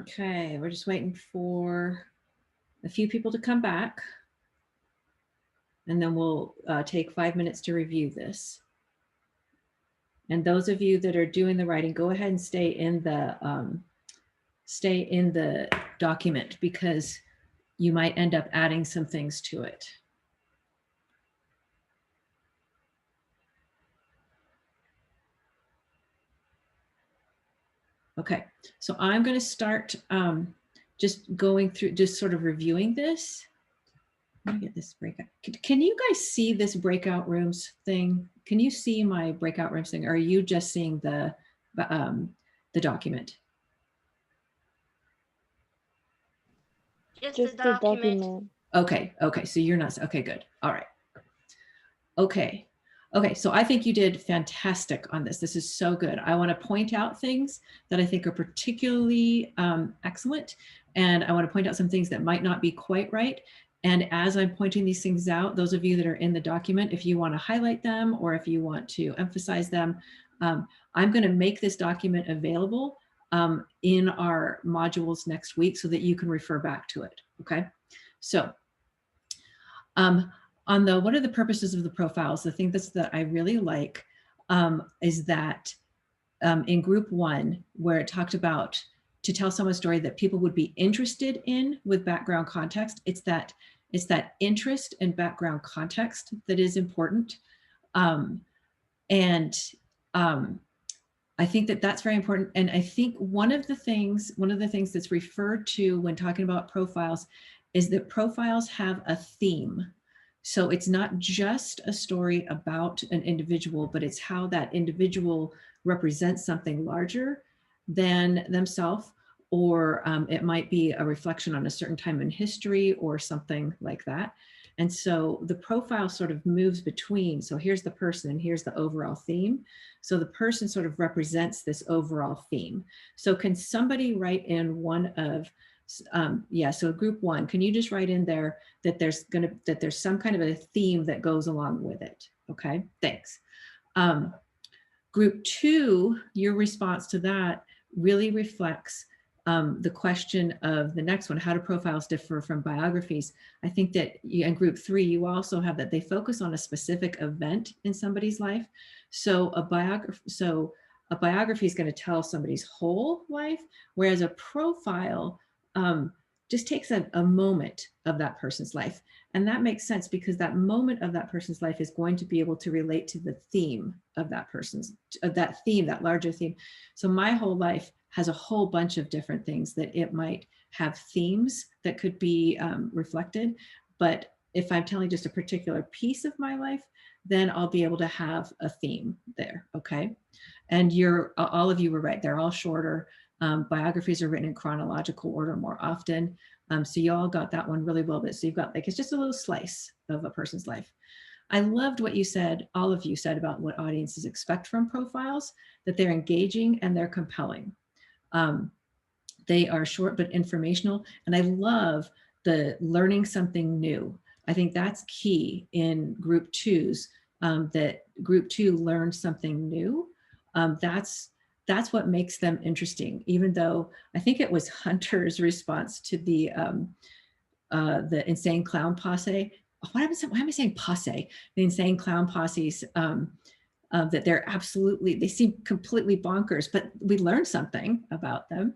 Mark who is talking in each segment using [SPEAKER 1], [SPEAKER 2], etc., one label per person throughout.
[SPEAKER 1] Okay, we're just waiting for a few people to come back. And then we'll take 5 minutes to review this. And those of you that are doing the writing, go ahead and stay in the document, because you might end up adding some things to it. Okay, so I'm going to start just going through, just sort of reviewing this. Let me get this breakout. Can you guys see this breakout rooms thing? Can you see my breakout rooms thing? Or are you just seeing the document?
[SPEAKER 2] Just the document.
[SPEAKER 1] Okay, okay, so you're not, okay, good. All right. Okay. Okay, so I think you did fantastic on this. This is so good. I want to point out things that I think are particularly excellent. And I want to point out some things that might not be quite right. And as I'm pointing these things out, those of you that are in the document, if you want to highlight them or if you want to emphasize them, I'm going to make this document available in our modules next week so that you can refer back to it. Okay. So on the what are the purposes of the profiles, the thing that I really like is that in group 1, where it talked about to tell someone's story that people would be interested in with background context, it's that interest and background context that is important. And I think that that's very important. And I think one of the things that's referred to when talking about profiles is that profiles have a theme. So it's not just a story about an individual, but it's how that individual represents something larger than themselves, or it might be a reflection on a certain time in history or something like that. And so the profile sort of moves between, so here's the person and here's the overall theme. So the person sort of represents this overall theme. So can somebody write in one of, so group 1, can you just write in there that there's some kind of a theme that goes along with it? Okay, thanks. Group 2, your response to that really reflects the question of the next one, how do profiles differ from biographies? I think that in group 3, you also have that they focus on a specific event in somebody's life. So a biography is going to tell somebody's whole life, whereas a profile just takes a moment of that person's life. And that makes sense because that moment of that person's life is going to be able to relate to the theme of that that larger theme. So my whole life has a whole bunch of different things that it might have themes that could be reflected. But if I'm telling just a particular piece of my life, then I'll be able to have a theme there, okay? And all of you were right, they're all shorter. Biographies are written in chronological order more often. So you all got that one really well, but so you've got it's just a little slice of a person's life. I loved what you said, all of you said about what audiences expect from profiles, that they're engaging and they're compelling. They are short but informational. And I love the learning something new. I think that's key in group 2s, that group 2 learned something new. That's what makes them interesting, even though I think it was Hunter's response to the Insane Clown Posse. Why am I saying posse? The Insane Clown Posses, that they seem completely bonkers, but we learned something about them.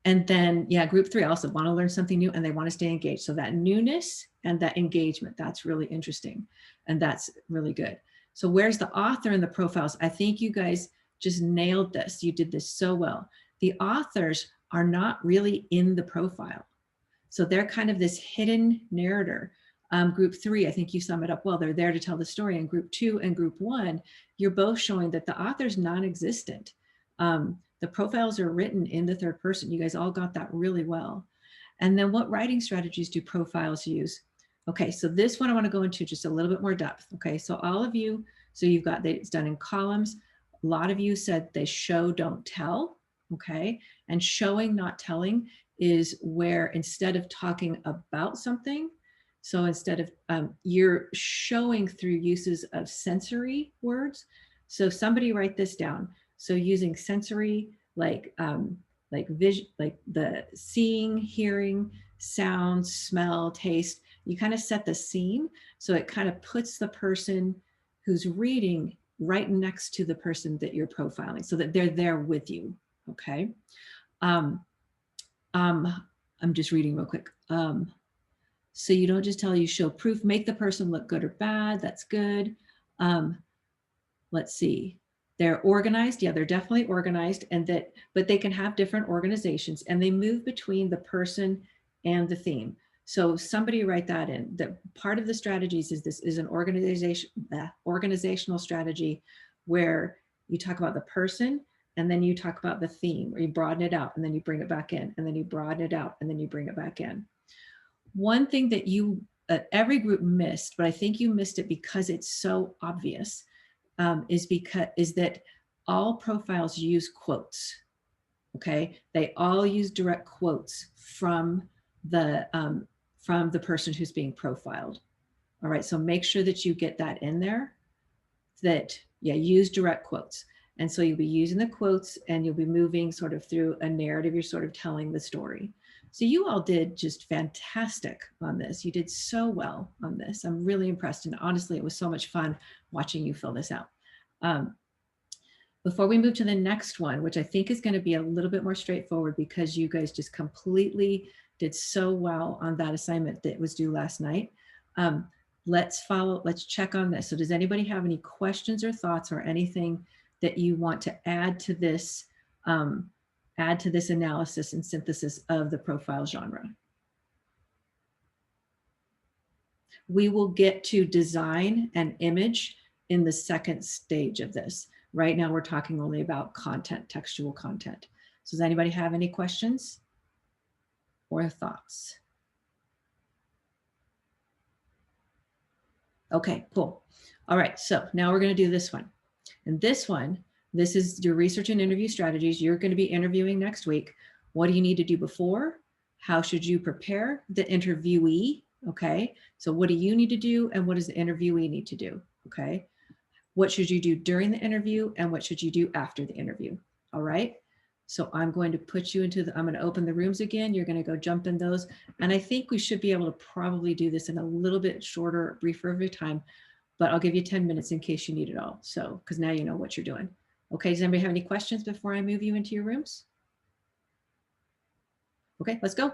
[SPEAKER 1] And then, group 3 also want to learn something new and they want to stay engaged. So that newness and that engagement, that's really interesting. And that's really good. So where's the author in the profiles? I think you guys just nailed this. You did this so well. The authors are not really in the profile. So they're kind of this hidden narrator. Group 3, I think you sum it up well. They're there to tell the story. In group 2 and group 1, you're both showing that the author's non-existent. The profiles are written in the third person. You guys all got that really well. And then what writing strategies do profiles use? Okay, so this one I want to go into just a little bit more depth. Okay, so all of you, so you've got it's done in columns. A lot of you said they show, don't tell. Okay, and showing, not telling is where instead of talking about something, so instead of you're showing through uses of sensory words. So somebody write this down. So using sensory, like vision, like the seeing, hearing, sound, smell, taste, you kind of set the scene. So it kind of puts the person who's reading right next to the person that you're profiling so that they're there with you, okay? I'm just reading real quick. So you don't just tell, you show proof, make the person look good or bad, that's good. Let's see. They're organized. Yeah, they're definitely organized, but they can have different organizations and they move between the person and the theme. So somebody write that in. That part of the strategies is an organizational strategy where you talk about the person and then you talk about the theme, or you broaden it out and then you bring it back in, and then you broaden it out and then you bring it back in. One thing that every group missed, but I think you missed it because it's so obvious, is that all profiles use quotes. Okay, they all use direct quotes from the person who's being profiled. All right, so make sure that you get that in there, that Yeah, use direct quotes. And so you'll be using the quotes and you'll be moving sort of through a narrative. You're sort of telling the story. So you all did just fantastic on this. You did so well on this. I'm really impressed. And honestly, it was so much fun watching you fill this out. Before we move to the next one, which I think is going to be a little bit more straightforward because you guys just completely did so well on that assignment that was due last night. Let's check on this. So does anybody have any questions or thoughts or anything that you want to add to this analysis and synthesis of the profile genre? We will get to design and image in the second stage of this. Right now, we're talking only about content, textual content. So does anybody have any questions or thoughts? Okay, cool. All right, so now we're going to do this one. And this one, this is your research and interview strategies. You're going to be interviewing next week. What do you need to do before? How should you prepare the interviewee? Okay, so what do you need to do and what does the interviewee need to do? Okay, what should you do during the interview and what should you do after the interview? All right. So I'm going to put you into I'm going to open the rooms again. You're going to go jump in those. And I think we should be able to probably do this in a little bit shorter, briefer of a time, but I'll give you 10 minutes in case you need it all. So, because now you know what you're doing. Okay. Does anybody have any questions before I move you into your rooms? Okay, let's go.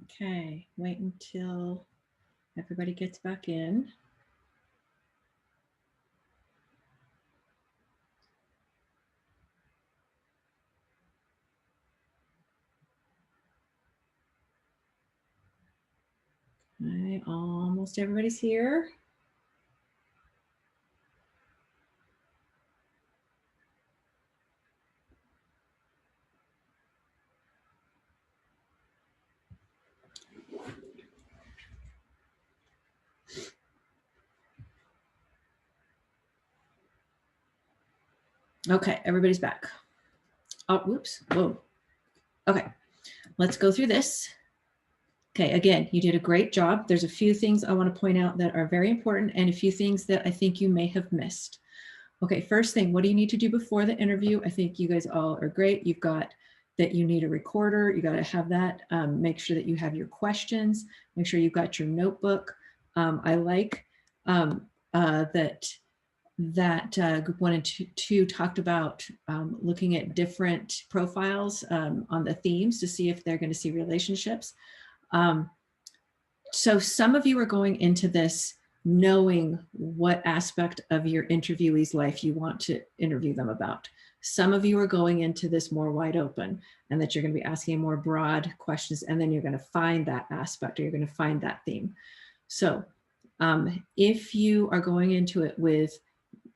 [SPEAKER 1] Okay, wait until everybody gets back in. Okay, almost everybody's here. Okay, everybody's back. Oh, whoops, whoa. Okay, let's go through this. Okay, again, you did a great job. There's a few things I want to point out that are very important and a few things that I think you may have missed. Okay, first thing, what do you need to do before the interview? I think you guys all are great. You've got that you need a recorder. You got to have that. Make sure that you have your questions. Make sure you've got your notebook. I like that group 1 and 2 talked about looking at different profiles on the themes to see if they're going to see relationships. So some of you are going into this knowing what aspect of your interviewee's life you want to interview them about. Some of you are going into this more wide open and that you're going to be asking more broad questions, and then you're going to find that aspect or you're going to find that theme. So if you are going into it with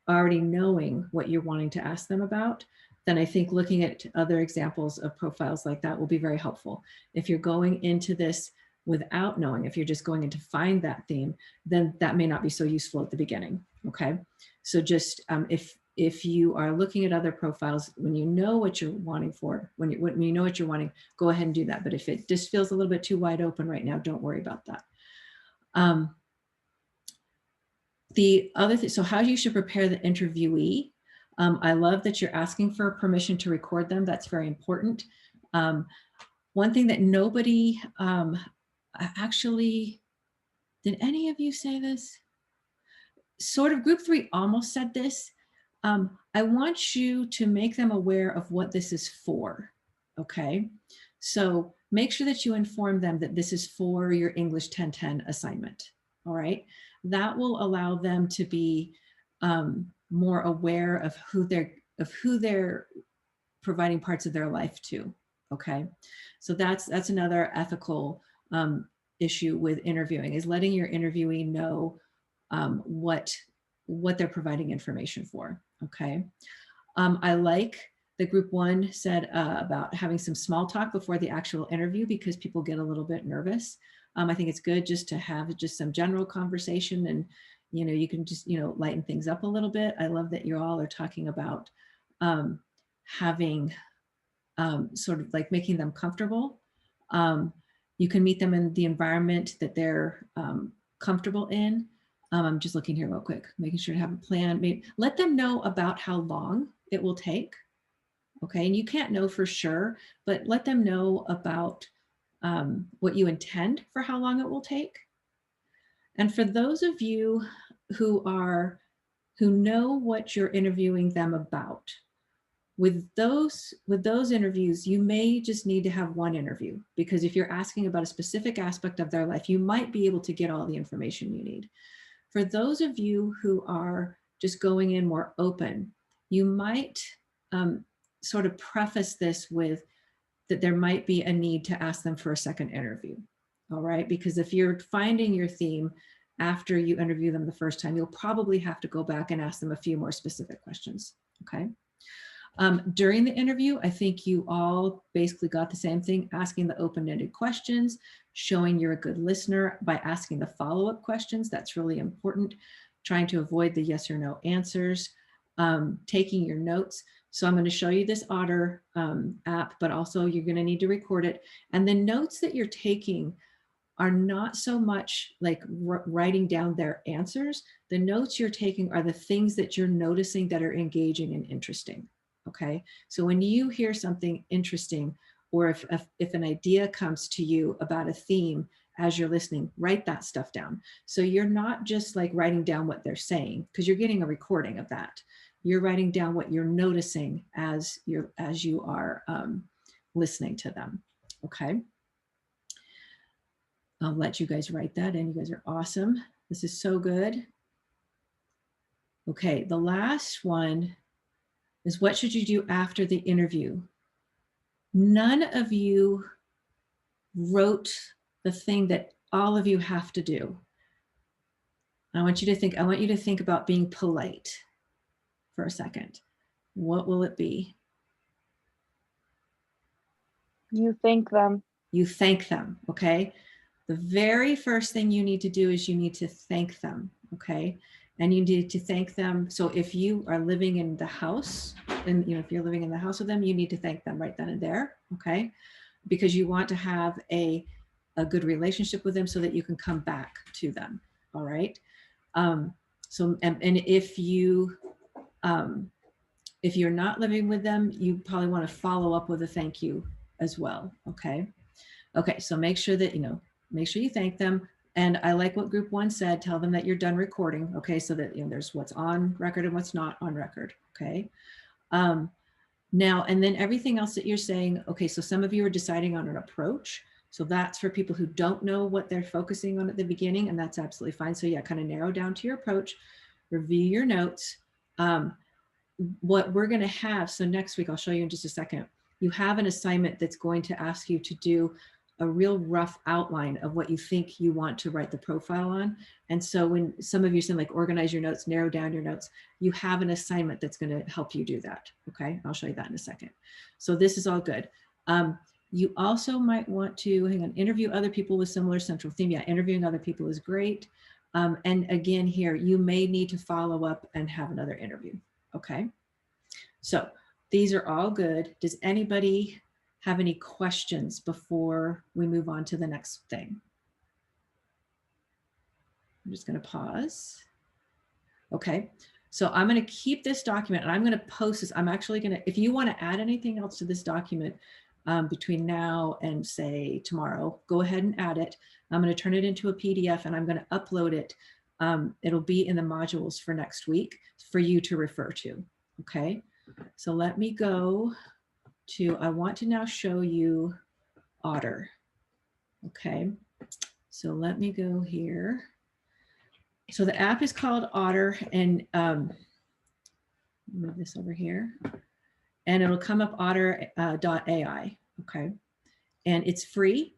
[SPEAKER 1] already knowing what you're wanting to ask them about, then I think looking at other examples of profiles like that will be very helpful. If you're going into this without knowing, if you're just going in to find that theme, then that may not be so useful at the beginning, okay? So just if you are looking at other profiles, when you know what you're wanting for, when you know what you're wanting, go ahead and do that. But if it just feels a little bit too wide open right now, don't worry about that. The other thing, so how you should prepare the interviewee. I love that you're asking for permission to record them. That's very important. One thing that nobody actually, did any of you say this? Sort of group 3 almost said this. I want you to make them aware of what this is for, okay? So make sure that you inform them that this is for your English 1010 assignment, all right? That will allow them to be more aware of who they're providing parts of their life to, okay? So that's another ethical issue with interviewing, is letting your interviewee know what they're providing information for, okay? I like the group 1 said about having some small talk before the actual interview, because people get a little bit nervous. I think it's good just to have just some general conversation, and you can just lighten things up a little bit. I love that you all are talking about having sort of like making them comfortable. You can meet them in the environment that they're comfortable in. I'm just looking here real quick, making sure to have a plan. Maybe let them know about how long it will take. Okay, and you can't know for sure, but let them know about what you intend for how long it will take. And for those of you who know what you're interviewing them about, with those interviews, you may just need to have one interview, because if you're asking about a specific aspect of their life, you might be able to get all the information you need. For those of you who are just going in more open, you might sort of preface this with that there might be a need to ask them for a second interview. All right, because if you're finding your theme after you interview them the first time, you'll probably have to go back and ask them a few more specific questions. Okay. During the interview, I think you all basically got the same thing, asking the open-ended questions, showing you're a good listener by asking the follow-up questions. That's really important. Trying to avoid the yes or no answers, taking your notes. So I'm going to show you this Otter app, but also you're going to need to record it. And the notes that you're taking are not so much like writing down their answers. The notes you're taking are the things that you're noticing that are engaging and interesting. Okay, so when you hear something interesting, or if an idea comes to you about a theme as you're listening, write that stuff down. So you're not just like writing down what they're saying, because you're getting a recording of that. You're writing down what you're noticing as you are listening to them. Okay. I'll let you guys write that in. You guys are awesome. This is so good. Okay, the last one is, what should you do after the interview? None of you wrote the thing that all of you have to do. I want you to think about being polite for a second. What will it be?
[SPEAKER 2] You thank them.
[SPEAKER 1] You thank them, okay? The very first thing you need to do is you need to thank them, okay? And you need to thank them. So if you are living in the house, and if you're living in the house with them, you need to thank them right then and there, okay? Because you want to have a good relationship with them so that you can come back to them, all right? So and if you're not living with them, you probably want to follow up with a thank you as well, okay? Okay, so make sure you thank them. And I like what group 1 said, tell them that you're done recording, okay? So that there's what's on record and what's not on record, okay? Now, and then everything else that you're saying, okay, so some of you are deciding on an approach. So that's for people who don't know what they're focusing on at the beginning, and that's absolutely fine. So yeah, kind of narrow down to your approach, review your notes. What we're gonna have, so next week, I'll show you in just a second, you have an assignment that's going to ask you to do a real rough outline of what you think you want to write the profile on. And so when some of you said like organize your notes, narrow down your notes, you have an assignment that's going to help you do that. Okay, I'll show you that in a second. So this is all good. You also might want to interview other people with similar central theme. Yeah, interviewing other people is great. And again, here, you may need to follow up and have another interview. Okay, so these are all good. Does anybody have any questions before we move on to the next thing? I'm just going to pause. Okay, So I'm going to keep this document and I'm going to post this. I'm actually going to, if you want to add anything else to this document between now and say tomorrow, go ahead and add it. I'm going to turn it into a PDF and I'm going to upload it. It'll be in the modules for next week for you to refer to. Okay. So let me go to, I want to now show you Otter. Okay. So let me go here. So the app is called Otter, and move this over here, and it'll come up otter.ai. Okay. And it's free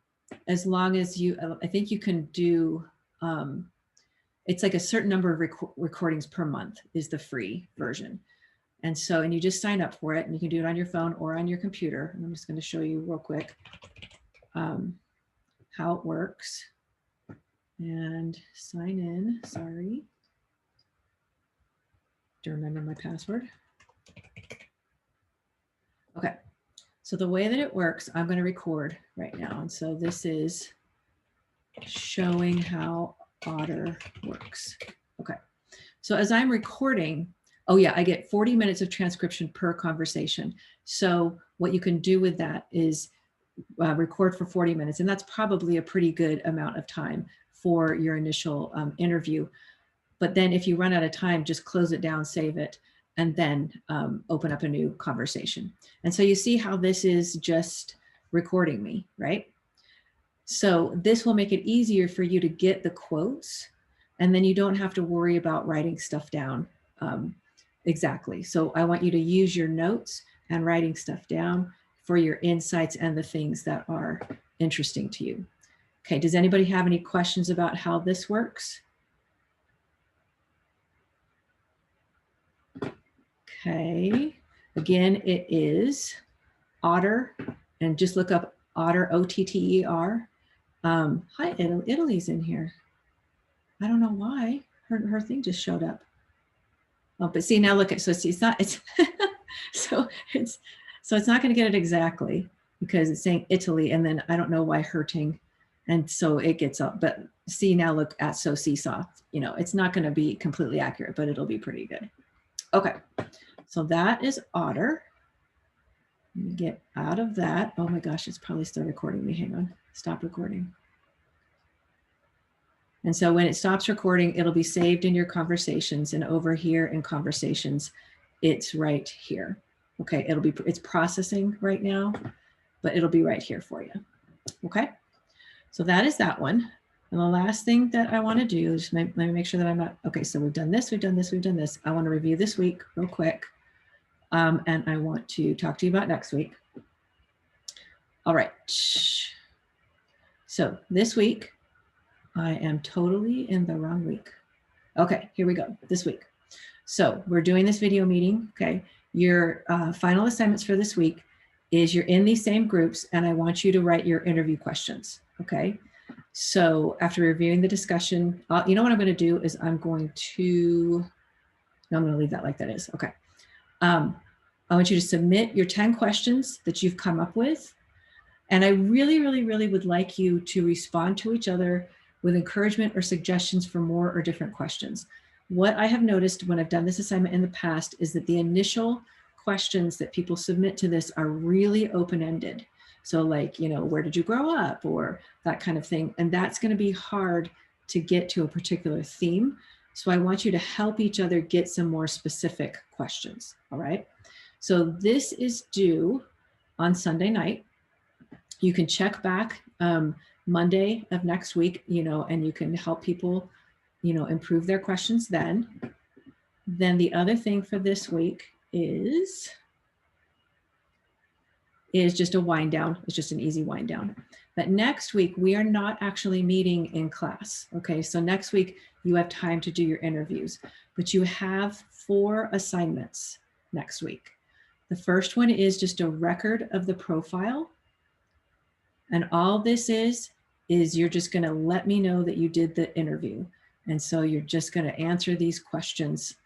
[SPEAKER 1] as long as you, I think you can do, it's like a certain number of recordings per month is the free version. And so, and you just sign up for it and you can do it on your phone or on your computer. And I'm just going to show you real quick how it works. And sign in, sorry. To remember my password. Okay, so the way that it works, I'm going to record right now. And so this is showing how Otter works. Okay, so as I'm recording, oh yeah, I get 40 minutes of transcription per conversation. So what you can do with that is record for 40 minutes, and that's probably a pretty good amount of time for your initial interview. But then if you run out of time, just close it down, save it, and then open up a new conversation. And so you see how this is just recording me, right? So this will make it easier for you to get the quotes, and then you don't have to worry about writing stuff down exactly. So I want you to use your notes and writing stuff down for your insights and the things that are interesting to you. Okay, does anybody have any questions about how this works? Okay, again, it is Otter, and just look up Otter, O-T-T-E-R. Hi, Italy's in here. I don't know why, her thing just showed up. Oh, but see, now look at, so see, it's not, it's, so it's not going to get it exactly because it's saying Italy, and then I don't know why hurting. And so it gets up, but see, now look at so seesaw, you know, it's not going to be completely accurate, but it'll be pretty good. Okay, so that is Otter. Let me get out of that. Oh my gosh, it's probably still recording me. Hang on, stop recording. And so when it stops recording, it'll be saved in your conversations, and over here in conversations, it's right here. Okay, it's processing right now, but it'll be right here for you. Okay, so that is that one. And the last thing that I want to do is let me make sure that I'm not, okay, so we've done this, we've done this, we've done this. I want to review this week real quick. And I want to talk to you about next week. All right. So this week, I am totally in the wrong week. Okay, here we go, this week. So we're doing this video meeting, okay? Your final assignments for this week is you're in these same groups, and I want you to write your interview questions, okay? So after reviewing the discussion, you know what I'm going to do is I'm going to leave that like that is, okay. I want you to submit your 10 questions that you've come up with. And I really, really, really would like you to respond to each other with encouragement or suggestions for more or different questions. What I have noticed when I've done this assignment in the past is that the initial questions that people submit to this are really open-ended. So like, you know, where did you grow up, or that kind of thing. And that's going to be hard to get to a particular theme. So I want you to help each other get some more specific questions. All right. So this is due on Sunday night. You can check back Monday of next week, you know, and you can help people, you know, improve their questions then. Then the other thing for this week is just a wind down. It's just an easy wind down. But next week, we are not actually meeting in class. Okay, so next week you have time to do your interviews, but you have 4 assignments next week. The first one is just a record of the profile. And all this is you're just going to let me know that you did the interview. And so you're just going to answer these questions,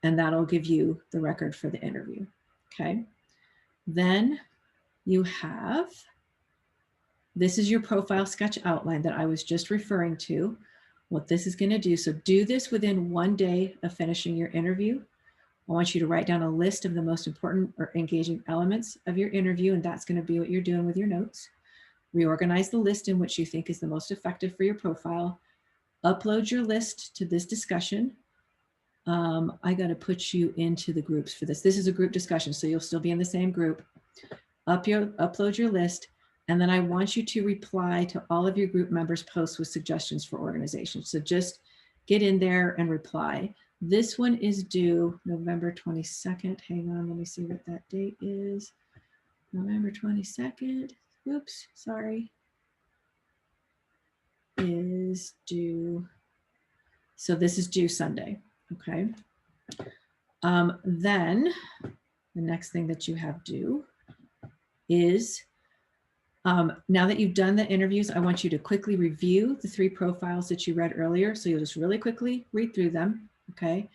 [SPEAKER 1] and that'll give you the record for the interview. Okay. Then you have, this is your profile sketch outline that I was just referring to, what this is going to do. So do this within 1 day of finishing your interview. I want you to write down a list of the most important or engaging elements of your interview, and that's going to be what you're doing with your notes. Reorganize the list in which you think is the most effective for your profile. Upload your list to this discussion. I got to put you into the groups for this. This is a group discussion, so you'll still be in the same group. Upload your list, and then I want you to reply to all of your group members' posts with suggestions for organization. So just get in there and reply. This one is due November 22nd. Hang on, let me see what that date is. November 22nd. Oops, sorry. Is due. So this is due Sunday. Okay. Then the next thing that you have due is now that you've done the interviews, I want you to quickly review the 3 profiles that you read earlier. So you'll just really quickly read through them. Okay.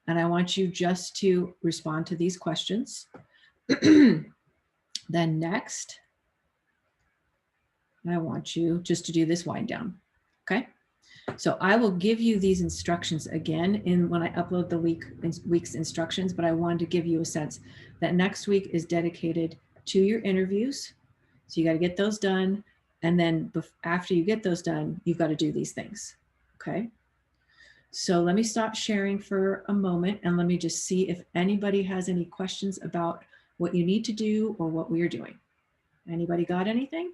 [SPEAKER 1] And I want you just to respond to these questions. Then next, I want you just to do this wind down. Okay. So I will give you these instructions again when I upload the week's instructions, but I wanted to give you a sense that next week is dedicated to your interviews. So you got to get those done. And then after you get those done, you've got to do these things. Okay. So let me stop sharing for a moment and let me just see if anybody has any questions about what you need to do or what we are doing. Anybody got anything?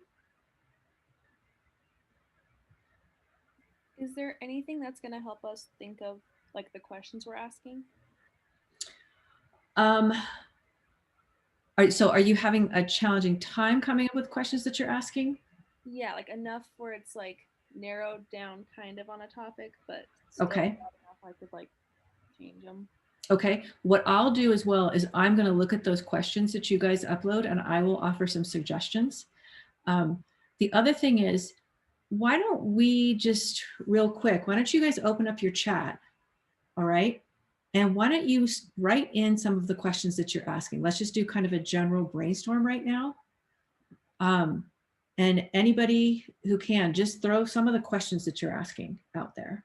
[SPEAKER 3] Is there anything that's going to help us think of like the questions we're asking?
[SPEAKER 1] So are you having a challenging time coming up with questions that you're asking?
[SPEAKER 3] Yeah, like enough where it's like narrowed down kind of on a topic, but
[SPEAKER 1] okay.
[SPEAKER 3] Enough I could like change them.
[SPEAKER 1] Okay, what I'll do as well is I'm going to look at those questions that you guys upload and I will offer some suggestions. The other thing is, why don't we just real quick, why don't you guys open up your chat? All right. And why don't you write in some of the questions that you're asking? Let's just do kind of a general brainstorm right now. And anybody who can, just throw some of the questions that you're asking out there.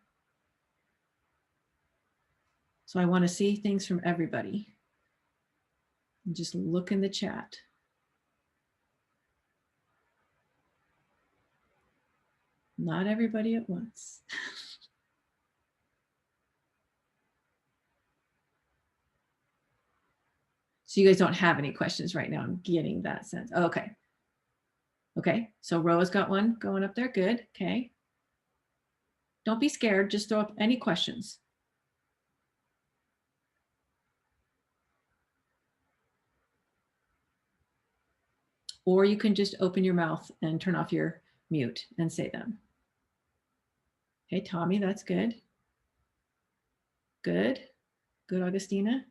[SPEAKER 1] So I want to see things from everybody. And just look in the chat. Not everybody at once. So you guys don't have any questions right now. I'm getting that sense. Oh, okay. Okay, so Roa's got one going up there. Good. Okay. Don't be scared. Just throw up any questions. Or you can just open your mouth and turn off your mute and say them. Hey, Tommy, that's good. Good. Good, Augustina.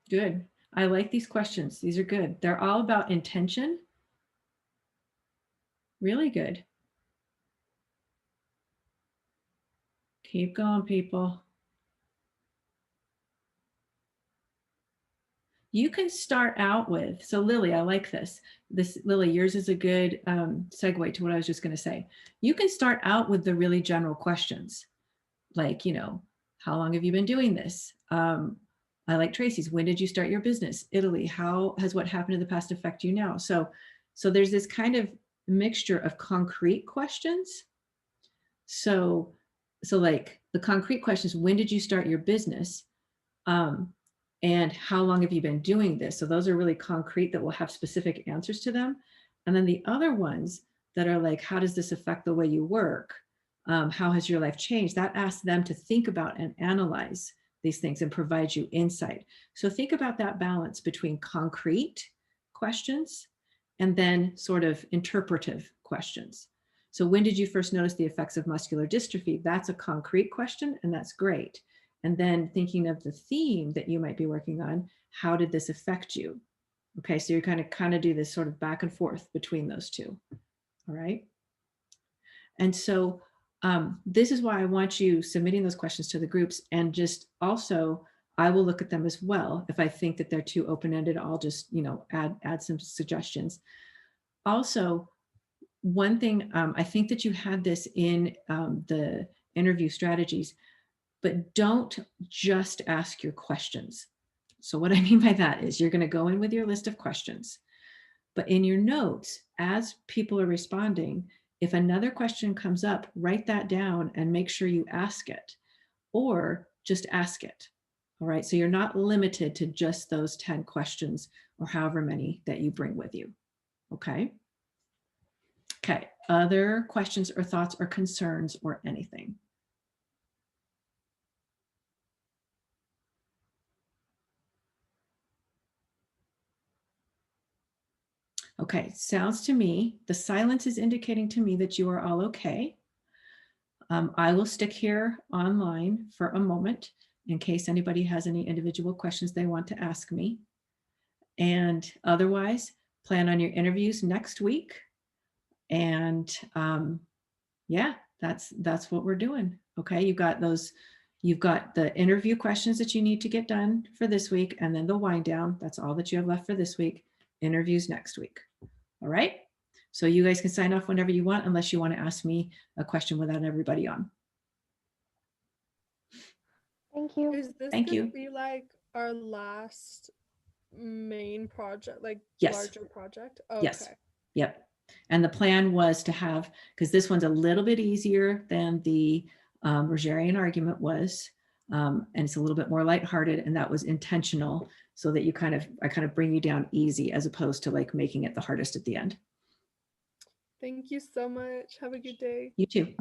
[SPEAKER 1] Good. I like these questions. These are good. They're all about intention. Really good. Keep going, people. You can start out with, so Lily, I like this. Lily, yours is a good segue to what I was just going to say. You can start out with the really general questions, like, how long have you been doing this? I like Tracy's. When did you start your business? Italy. How has what happened in the past affect you now? So there's this kind of mixture of concrete questions. So like the concrete questions, when did you start your business? And how long have you been doing this? So those are really concrete that will have specific answers to them. And then the other ones that are like, how does this affect the way you work? How has your life changed? That asks them to think about and analyze these things and provide you insight. So think about that balance between concrete questions and then sort of interpretive questions. So when did you first notice the effects of muscular dystrophy? That's a concrete question, and that's great. And then thinking of the theme that you might be working on, how did this affect you? Okay, so you're kind of do this sort of back and forth between those two. All right. And so this is why I want you submitting those questions to the groups, and just also I will look at them as well. If I think that they're too open-ended, I'll just, add some suggestions. Also, one thing, I think that you had this in the interview strategies, but don't just ask your questions. So what I mean by that is you're going to go in with your list of questions, but in your notes, as people are responding, if another question comes up, write that down and make sure you ask it, or just ask it. All right. So you're not limited to just those 10 questions or however many that you bring with you. Okay. Okay. Other questions or thoughts or concerns or anything? Okay. Sounds to me, the silence is indicating to me that you are all okay. I will stick here online for a moment in case anybody has any individual questions they want to ask me. And otherwise, plan on your interviews next week. And yeah, that's what we're doing. Okay, you've got the interview questions that you need to get done for this week, and then the wind down. That's all that you have left for this week. Interviews next week. All right. So you guys can sign off whenever you want, unless you want to ask me a question without everybody on.
[SPEAKER 2] Thank you.
[SPEAKER 4] Is this
[SPEAKER 1] Thank
[SPEAKER 4] gonna
[SPEAKER 1] you.
[SPEAKER 4] be like our last main project, like
[SPEAKER 1] Yes.
[SPEAKER 4] larger project? Okay.
[SPEAKER 1] Yes. Yep. And the plan was to have, because this one's a little bit easier than the Rogerian argument was, and it's a little bit more lighthearted, and that was intentional, so that I kind of bring you down easy as opposed to like making it the hardest at the end.
[SPEAKER 4] Thank you so much. Have a good day.
[SPEAKER 1] You too.